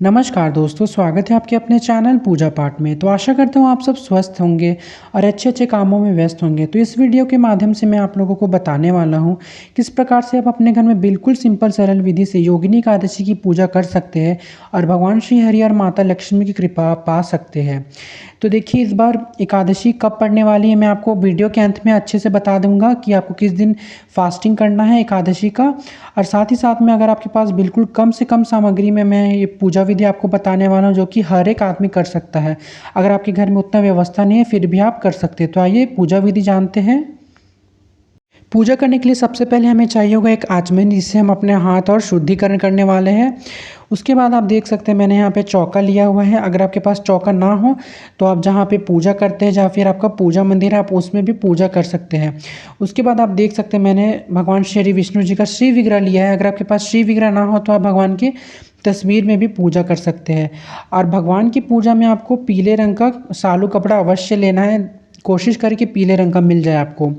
नमस्कार दोस्तों, स्वागत है आपके अपने चैनल पूजा पाठ में। तो आशा करता हूँ आप सब स्वस्थ होंगे और अच्छे-अच्छे कामों में व्यस्त होंगे। तो इस वीडियो के माध्यम से मैं आप लोगों को बताने वाला हूँ, किस प्रकार से आप अपने घर में बिल्कुल सिंपल सरल विधि से योगिनी एकादशी की पूजा कर सकते हैं और भगवान श्री हरि और माता लक्ष्मी की कृपा आप पा सकते हैं। तो देखिए, इस बार एकादशी कब पड़ने वाली है, मैं आपको वीडियो के अंत में अच्छे से बता दूँगा कि आपको किस दिन फास्टिंग करना है एकादशी का। और साथ ही साथ में अगर आपके पास बिल्कुल कम से कम सामग्री में मैं ये पूजा विधि आपको बताने वाला हूँ, जो कि हर एक आदमी कर सकता है। अगर आपके घर में उतना व्यवस्था नहीं है, फिर भी आप कर सकते हैं। तो आइए पूजा विधि जानते हैं। पूजा करने के लिए सबसे पहले हमें चाहिए होगा एक आचमन, जिससे हम अपने हाथ और शुद्धिकरण करने वाले हैं। उसके बाद आप देख सकते हैं मैंने यहाँ पे चौका लिया हुआ है। अगर आपके पास चौका ना हो तो आप जहाँ पे पूजा करते हैं, जहाँ फिर आपका पूजा मंदिर है, आप उसमें भी पूजा कर सकते हैं। उसके बाद आप देख सकते हैं मैंने भगवान श्री विष्णु जी का श्री विग्रह लिया है। अगर आपके पास श्री विग्रह ना हो तो आप भगवान की तस्वीर में भी पूजा कर सकते हैं। और भगवान की पूजा में आपको पीले रंग का सालू कपड़ा अवश्य लेना है। कोशिश करें कि पीले रंग का मिल जाए आपको।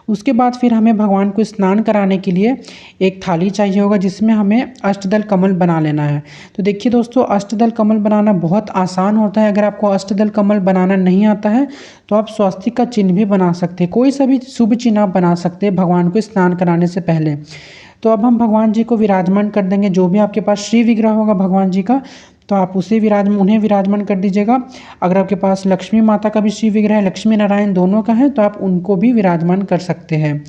उसके बाद फिर हमें भगवान को स्नान कराने के लिए एक थाली चाहिए होगा, जिसमें हमें अष्टदल कमल बना लेना है। तो देखिए दोस्तों, अष्टदल कमल बनाना बहुत आसान होता है। अगर आपको अष्टदल कमल बनाना नहीं आता है तो आप स्वस्तिक का चिन्ह भी बना सकते हैं। कोई सा भी शुभ चिन्ह आप बना सकते हैं भगवान को स्नान कराने से पहले। तो अब हम भगवान जी को विराजमान कर देंगे। जो भी आपके पास श्री विग्रह होगा भगवान जी का, तो आप उन्हें विराजमान कर दीजिएगा। अगर आपके पास लक्ष्मी माता का भी श्री विग्रह है, लक्ष्मी नारायण दोनों का है, तो आप उनको भी विराजमान कर सकते हैं।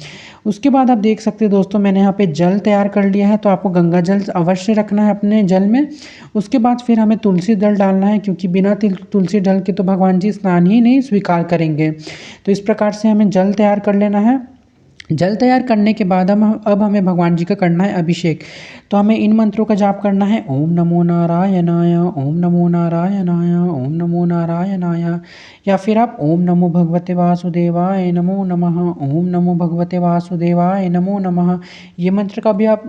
उसके बाद आप देख सकते हैं दोस्तों, मैंने यहाँ पे जल तैयार कर लिया है। तो आपको गंगा जल अवश्य रखना है अपने जल में। उसके बाद फिर हमें तुलसी दल डालना है, क्योंकि बिना तुलसी दल के तो भगवान जी स्नान ही नहीं स्वीकार करेंगे। तो इस प्रकार से हमें जल तैयार कर लेना है। जल तैयार करने के बाद अब हमें भगवान जी का करना है अभिषेक। तो हमें इन मंत्रों का जाप करना है: ओम नमो नारायणाय, ओम नमो नारायणाय, ओम नमो नारायणाय। या फिर आप ओम नमो भगवते वासुदेवाय नमो नमः, ओम नमो भगवते वासुदेवाय नमो नमः, ये मंत्र का भी आप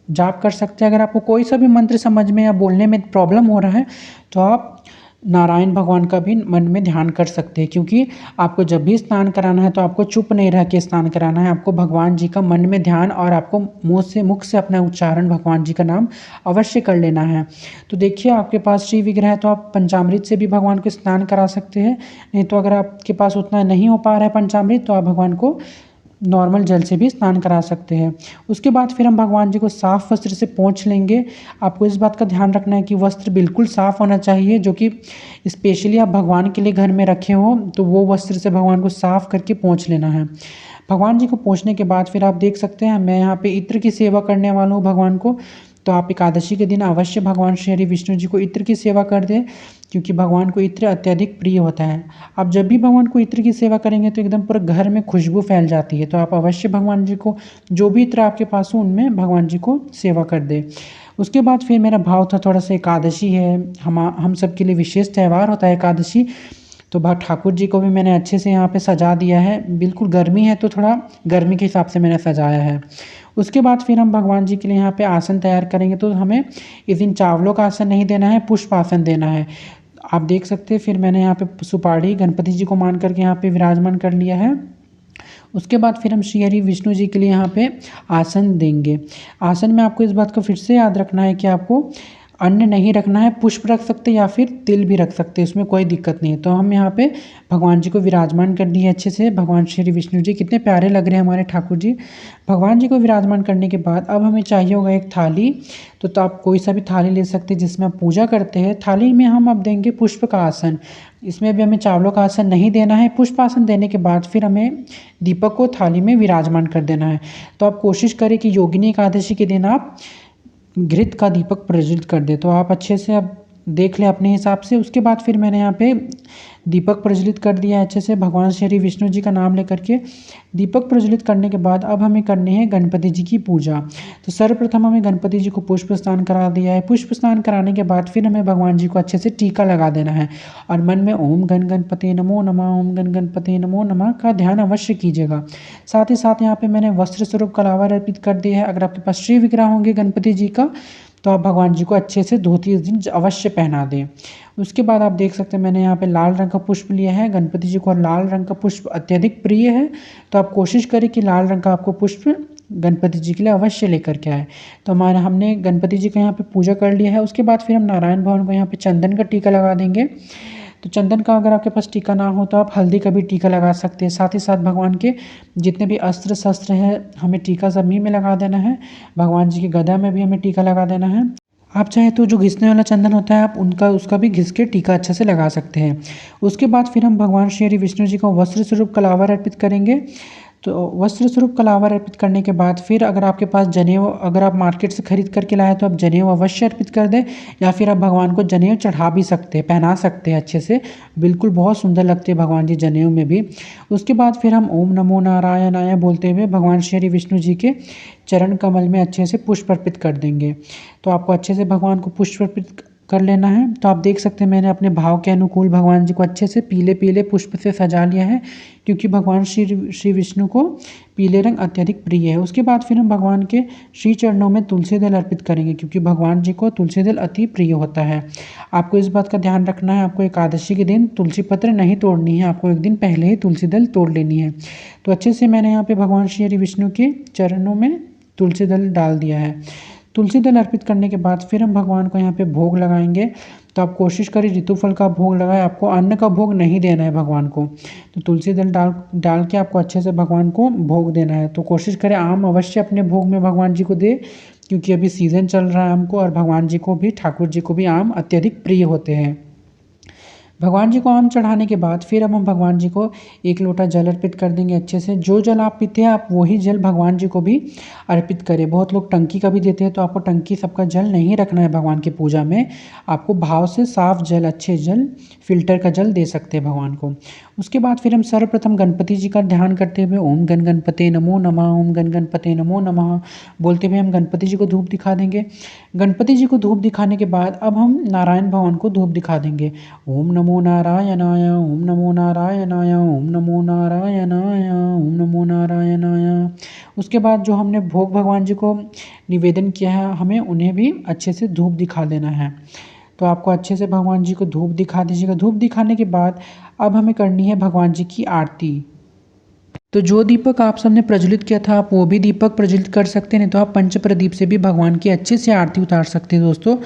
जाप कर सकते हैं। अगर आपको कोई सा भी मंत्र समझ में या बोलने में प्रॉब्लम हो रहा है तो आप नारायण भगवान का भी मन में ध्यान कर सकते हैं, क्योंकि आपको जब भी स्नान कराना है तो आपको चुप नहीं रह के स्नान कराना है। आपको भगवान जी का मन में ध्यान और आपको मुख से अपना उच्चारण भगवान जी का नाम अवश्य कर लेना है। तो देखिए, आपके पास श्री विग्रह है तो आप पंचामृत से भी भगवान को स्नान करा सकते हैं। नहीं तो अगर आपके पास उतना नहीं हो पा रहा है पंचामृत, तो आप भगवान को नॉर्मल जल से भी स्नान करा सकते हैं। उसके बाद फिर हम भगवान जी को साफ़ वस्त्र से पोंछ लेंगे। आपको इस बात का ध्यान रखना है कि वस्त्र बिल्कुल साफ़ होना चाहिए, जो कि स्पेशली आप भगवान के लिए घर में रखे हों, तो वो वस्त्र से भगवान को साफ़ करके पोंछ लेना है। भगवान जी को पोंछने के बाद फिर आप देख सकते हैं मैं यहाँ पे इत्र की सेवा करने वाला हूँ भगवान को। तो आप एकादशी के दिन अवश्य भगवान श्री हरि विष्णु जी को इत्र की सेवा कर दें, क्योंकि भगवान को इत्र अत्यधिक प्रिय होता है। आप जब भी भगवान को इत्र की सेवा करेंगे तो एकदम पूरे घर में खुशबू फैल जाती है। तो आप अवश्य भगवान जी को जो भी इत्र आपके पास हो उनमें भगवान जी को सेवा कर दें। उसके बाद फिर मेरा भाव था थोड़ा सा, एकादशी है, हम सब के लिए विशेष त्यौहार होता है एकादशी। तो ठाकुर जी को भी मैंने अच्छे से यहाँ पे सजा दिया है। बिल्कुल गर्मी है तो थोड़ा गर्मी के हिसाब से मैंने सजाया है। उसके बाद फिर हम भगवान जी के लिए यहाँ पे आसन तैयार करेंगे। तो हमें इस दिन चावलों का आसन नहीं देना है, पुष्प आसन देना है। आप देख सकते हैं फिर मैंने यहाँ पे सुपारी गणपति जी को मान करके यहाँ पे विराजमान कर लिया है। उसके बाद फिर हम श्री हरि विष्णु जी के लिए यहाँ पे आसन देंगे। आसन में आपको इस बात को फिर से याद रखना है कि आपको अन्न नहीं रखना है, पुष्प रख सकते हैं या फिर तिल भी रख सकते हैं, इसमें कोई दिक्कत नहीं है। तो हम यहाँ पे भगवान जी को विराजमान कर दिए अच्छे से। भगवान श्री विष्णु जी कितने प्यारे लग रहे हैं हमारे ठाकुर जी। भगवान जी को विराजमान करने के बाद अब हमें चाहिए होगा एक थाली। तो आप कोई सा भी थाली ले सकते हैं जिसमें आप पूजा करते हैं। थाली में हम अब देंगे पुष्प का आसन। इसमें भी हमें चावलों का आसन नहीं देना है। पुष्प आसन देने के बाद फिर हमें दीपक को थाली में विराजमान कर देना है। तो आप कोशिश करें कि योगिनी एकादशी के दिन आप घृत का दीपक प्रज्वलित कर दे। तो आप अच्छे से अब देख लें अपने हिसाब से। उसके बाद फिर मैंने यहाँ पे दीपक प्रज्वलित कर दिया है अच्छे से, भगवान श्री विष्णु जी का नाम लेकर के। दीपक प्रज्वलित करने के बाद अब हमें करनी है गणपति जी की पूजा। तो सर्वप्रथम हमें गणपति जी को पुष्प स्नान करा दिया है। पुष्प स्नान कराने के बाद फिर हमें भगवान जी को अच्छे से टीका लगा देना है और मन में ओम गण गणपति नमो नमः, ओम गण गणपति नमो नमः का ध्यान अवश्य कीजिएगा। साथ ही साथ यहाँ पे मैंने वस्त्र स्वरूप कलावा अर्पित कर दिया है। अगर आपके पास श्री विग्रह होंगे गणपति जी का, तो आप भगवान जी को अच्छे से धोती इस दिन अवश्य पहना दें। उसके बाद आप देख सकते हैं मैंने यहाँ पे लाल रंग का पुष्प लिया है। गणपति जी को लाल रंग का पुष्प अत्यधिक प्रिय है, तो आप कोशिश करें कि लाल रंग का आपको पुष्प गणपति जी के लिए अवश्य लेकर के आए। तो हमने गणपति जी का यहाँ पे पूजा कर लिया है। उसके बाद फिर हम नारायण भवन को यहाँ पे चंदन का टीका लगा देंगे। तो चंदन का अगर आपके पास टीका ना हो तो आप हल्दी का भी टीका लगा सकते हैं। साथ ही साथ भगवान के जितने भी अस्त्र शस्त्र हैं हमें टीका सभी में लगा देना है। भगवान जी की गदा में भी हमें टीका लगा देना है। आप चाहे तो जो घिसने वाला चंदन होता है आप उसका भी घिस के टीका अच्छे से लगा सकते हैं। उसके बाद फिर हम भगवान श्री हरि विष्णु जी को वस्त्र स्वरूप कलावर अर्पित करेंगे। तो वस्त्र स्वरूप कलावर अर्पित करने के बाद फिर अगर आपके पास जनेऊ अगर आप मार्केट से खरीद करके लाए तो आप जनेऊ अवश्य अर्पित कर दें, या फिर आप भगवान को जनेऊ चढ़ा भी सकते हैं, पहना सकते हैं अच्छे से। बिल्कुल बहुत सुंदर लगते हैं भगवान जी जनेऊ में भी। उसके बाद फिर हम ओम नमो नारायणाय बोलते हुए भगवान श्री हरि विष्णु जी के चरण कमल में अच्छे से पुष्प अर्पित कर देंगे। तो आपको अच्छे से भगवान को पुष्प अर्पित कर लेना है। तो आप देख सकते हैं मैंने अपने भाव के अनुकूल भगवान जी को अच्छे से पीले पीले पुष्प से सजा लिया है, क्योंकि भगवान श्री विष्णु को पीले रंग अत्यधिक प्रिय है। उसके बाद फिर हम भगवान के श्री चरणों में तुलसी दल अर्पित करेंगे, क्योंकि भगवान जी को तुलसी दल अति प्रिय होता है। आपको इस बात का ध्यान रखना है, आपको एकादशी के दिन तुलसी पत्र नहीं तोड़नी है, आपको एक दिन पहले ही तुलसी दल तोड़ लेनी है। तो अच्छे से मैंने यहाँ पे भगवान श्री हरि विष्णु के चरणों में तुलसी दल डाल दिया है। तुलसी दल अर्पित करने के बाद फिर हम भगवान को यहाँ पे भोग लगाएंगे। तो आप कोशिश करें ऋतु फल का भोग लगाएं, आपको अन्न का भोग नहीं देना है भगवान को। तो तुलसी दल डाल के आपको अच्छे से भगवान को भोग देना है। तो कोशिश करें आम अवश्य अपने भोग में भगवान जी को दे, क्योंकि अभी सीज़न चल रहा है आम को, और भगवान जी को भी ठाकुर जी को भी आम अत्यधिक प्रिय होते हैं। भगवान जी को आम चढ़ाने के बाद फिर अब हम भगवान जी को 1 लोटा जल अर्पित कर देंगे अच्छे से। जो जल आप पीते हैं आप वही जल भगवान जी को भी अर्पित करें। बहुत लोग टंकी का भी देते हैं, तो आपको टंकी सबका जल नहीं रखना है भगवान की पूजा में। आपको भाव से साफ जल, अच्छे जल, फिल्टर का जल दे सकते हैं भगवान को। उसके बाद फिर हम सर्वप्रथम गणपति जी का ध्यान करते हुए ओम गण गणपते नमो नमः, ओम गण गणपते नमो नमः बोलते हुए हम गणपति जी को धूप दिखा देंगे। गणपति जी को धूप दिखाने के बाद अब हम नारायण भगवान को धूप दिखा देंगे। ओम नमो नारायणाय, ओम नमो नारायणाय, ओम नमो नारायणाय, ओम नमो नारायणाय। उसके बाद जो हमने भोग भगवान जी को निवेदन किया है हमें उन्हें भी अच्छे से धूप दिखा देना है। तो आपको अच्छे से भगवान जी को धूप दिखा दीजिएगा। धूप दिखाने के बाद अब हमें करनी है भगवान जी की आरती। तो जो दीपक आप सबने प्रज्वलित किया था आप वो भी दीपक प्रज्वलित कर सकते हैं, नहीं तो आप पंच प्रदीप से भी भगवान की अच्छे से आरती उतार सकते हैं दोस्तों।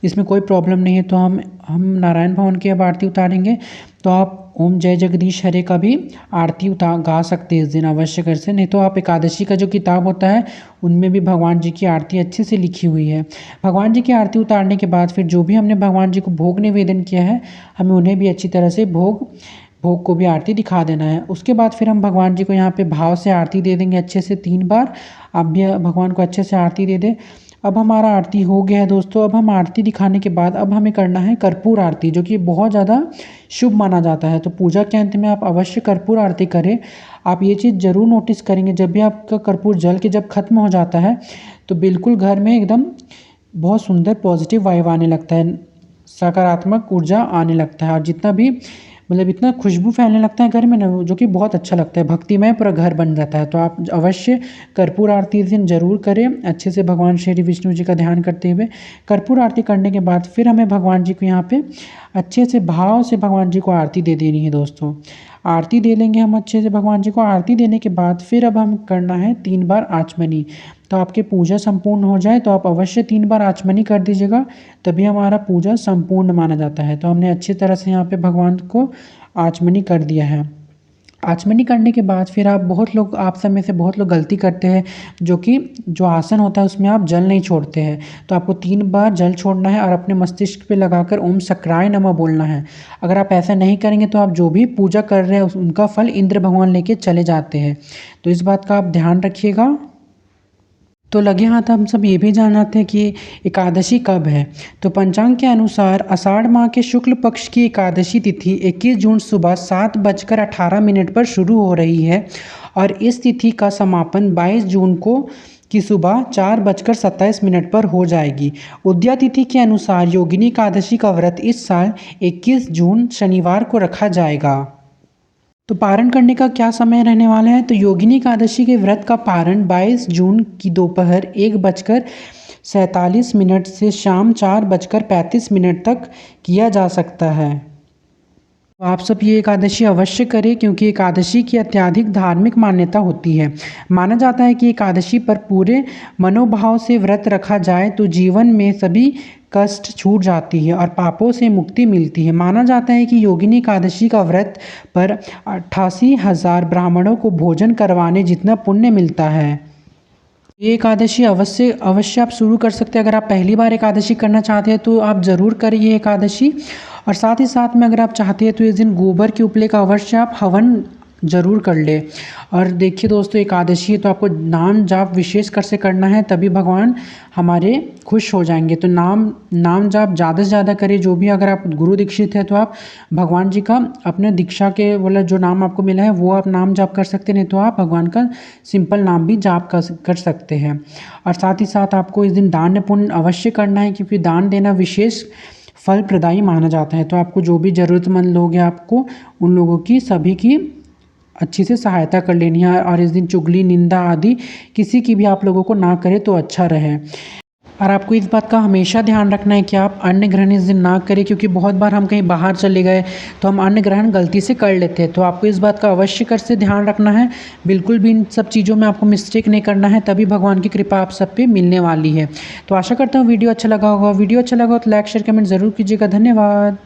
इसमें कोई प्रॉब्लम नहीं है। तो हम नारायण भवन की अब आरती उतारेंगे। तो आप ओम जय जगदीश हरे का भी आरती गा सकते हैं इस दिन अवश्य कर से, नहीं तो आप एकादशी का जो किताब होता है उनमें भी भगवान जी की आरती अच्छे से लिखी हुई है। भगवान जी की आरती उतारने के बाद फिर जो भी हमने भगवान जी को भोग निवेदन किया है हमें उन्हें भी अच्छी तरह से भोग को भी आरती दिखा देना है। उसके बाद फिर हम भगवान जी को यहाँ पे भाव से आरती दे देंगे अच्छे से 3 बार। आप भी भगवान को अच्छे से आरती दे दें। अब हमारा आरती हो गया है दोस्तों। अब हम आरती दिखाने के बाद अब हमें करना है कर्पूर आरती, जो कि बहुत ज़्यादा शुभ माना जाता है। तो पूजा के अंत में आप अवश्य कर्पूर आरती करें। आप ये चीज़ ज़रूर नोटिस करेंगे, जब भी आपका कर्पूर जल के जब खत्म हो जाता है तो बिल्कुल घर में एकदम बहुत सुंदर पॉजिटिव वाइब आने लगता है, सकारात्मक ऊर्जा आने लगता है, और जितना भी मतलब इतना खुशबू फैलने लगता है घर में ना, जो कि बहुत अच्छा लगता है, भक्तिमय पूरा घर बन जाता है। तो आप अवश्य कर्पूर आरती इस दिन जरूर करें अच्छे से भगवान श्री विष्णु जी का ध्यान करते हुए। कर्पूर आरती करने के बाद फिर हमें भगवान जी को यहाँ पे अच्छे से भाव से भगवान जी को आरती दे देनी है दोस्तों। आरती दे लेंगे हम अच्छे से भगवान जी को। आरती देने के बाद फिर अब हम करना है 3 बार आचमनी। तो आपकी पूजा संपूर्ण हो जाए तो आप अवश्य 3 बार आचमनी कर दीजिएगा, तभी हमारा पूजा संपूर्ण माना जाता है। तो हमने अच्छी तरह से यहाँ पे भगवान को आचमनी कर दिया है। आचमनी करने के बाद फिर आप सब में से बहुत लोग गलती करते हैं, जो आसन होता है उसमें आप जल नहीं छोड़ते हैं। तो आपको 3 बार जल छोड़ना है और अपने मस्तिष्क पे लगाकर ओम सक्राय नमः बोलना है। अगर आप ऐसा नहीं करेंगे तो आप जो भी पूजा कर रहे हैं उनका फल इंद्र भगवान लेके चले जाते हैं। तो इस बात का आप ध्यान रखिएगा। तो लगे हाथ हम सब ये भी जानना थे कि एकादशी कब है। तो पंचांग के अनुसार आषाढ़ माह के शुक्ल पक्ष की एकादशी तिथि 21 जून सुबह 7:18 पर शुरू हो रही है, और इस तिथि का समापन 22 जून को की सुबह 4:27 पर हो जाएगी। उदया तिथि के अनुसार योगिनी एकादशी का व्रत इस साल 21 जून शनिवार को रखा जाएगा। तो पारण करने का क्या समय रहने वाला है। तो योगिनी एकादशी के व्रत का पारण 22 जून की दोपहर 1:47 से शाम 4:35 तक किया जा सकता है। तो आप सब ये एकादशी अवश्य करें क्योंकि एकादशी की अत्यधिक धार्मिक मान्यता होती है। माना जाता है कि एकादशी पर पूरे मनोभाव से व्रत रखा जाए तो जीवन में सभी कष्ट छूट जाती है और पापों से मुक्ति मिलती है। माना जाता है कि योगिनी एकादशी का व्रत पर 88,000 ब्राह्मणों को भोजन करवाने जितना पुण्य मिलता है। ये एकादशी अवश्य अवश्य आप शुरू कर सकते हैं। अगर आप पहली बार एकादशी करना चाहते हैं तो आप ज़रूर करिए एकादशी। और साथ ही साथ में अगर आप चाहते हैं तो इस दिन गोबर के उपले का अवश्य आप हवन ज़रूर कर ले। और देखिए दोस्तों, एकादशी है तो आपको नाम जाप विशेष कर से करना है, तभी भगवान हमारे खुश हो जाएंगे। तो नाम जाप ज़्यादा से ज़्यादा करें। जो भी अगर आप गुरु दीक्षित है तो आप भगवान जी का अपने दीक्षा के वाला जो नाम आपको मिला है वो आप नाम जाप कर सकते हैं, नहीं तो आप भगवान का सिंपल नाम भी जाप कर सकते हैं। और साथ ही साथ आपको इस दिन दान पुण्य अवश्य करना है क्योंकि दान देना विशेष फल प्रदायी माना जाता है। तो आपको जो भी ज़रूरतमंद लोग हैं आपको उन लोगों की सभी की अच्छी से सहायता कर लेनी है। और इस दिन चुगली निंदा आदि किसी की भी आप लोगों को ना करें तो अच्छा रहे। और आपको इस बात का हमेशा ध्यान रखना है कि आप अन्न ग्रहण इस दिन ना करें क्योंकि बहुत बार हम कहीं बाहर चले गए तो हम अन्न ग्रहण गलती से कर लेते हैं। तो आपको इस बात का अवश्य कर से ध्यान रखना है। बिल्कुल भी इन सब चीज़ों में आपको मिस्टेक नहीं करना है, तभी भगवान की कृपा आप सब पे मिलने वाली है। तो आशा करता हूँ वीडियो अच्छा लगा होगा। वीडियो अच्छा लगा हो तो लाइक शेयर कमेंट ज़रूर कीजिएगा। धन्यवाद।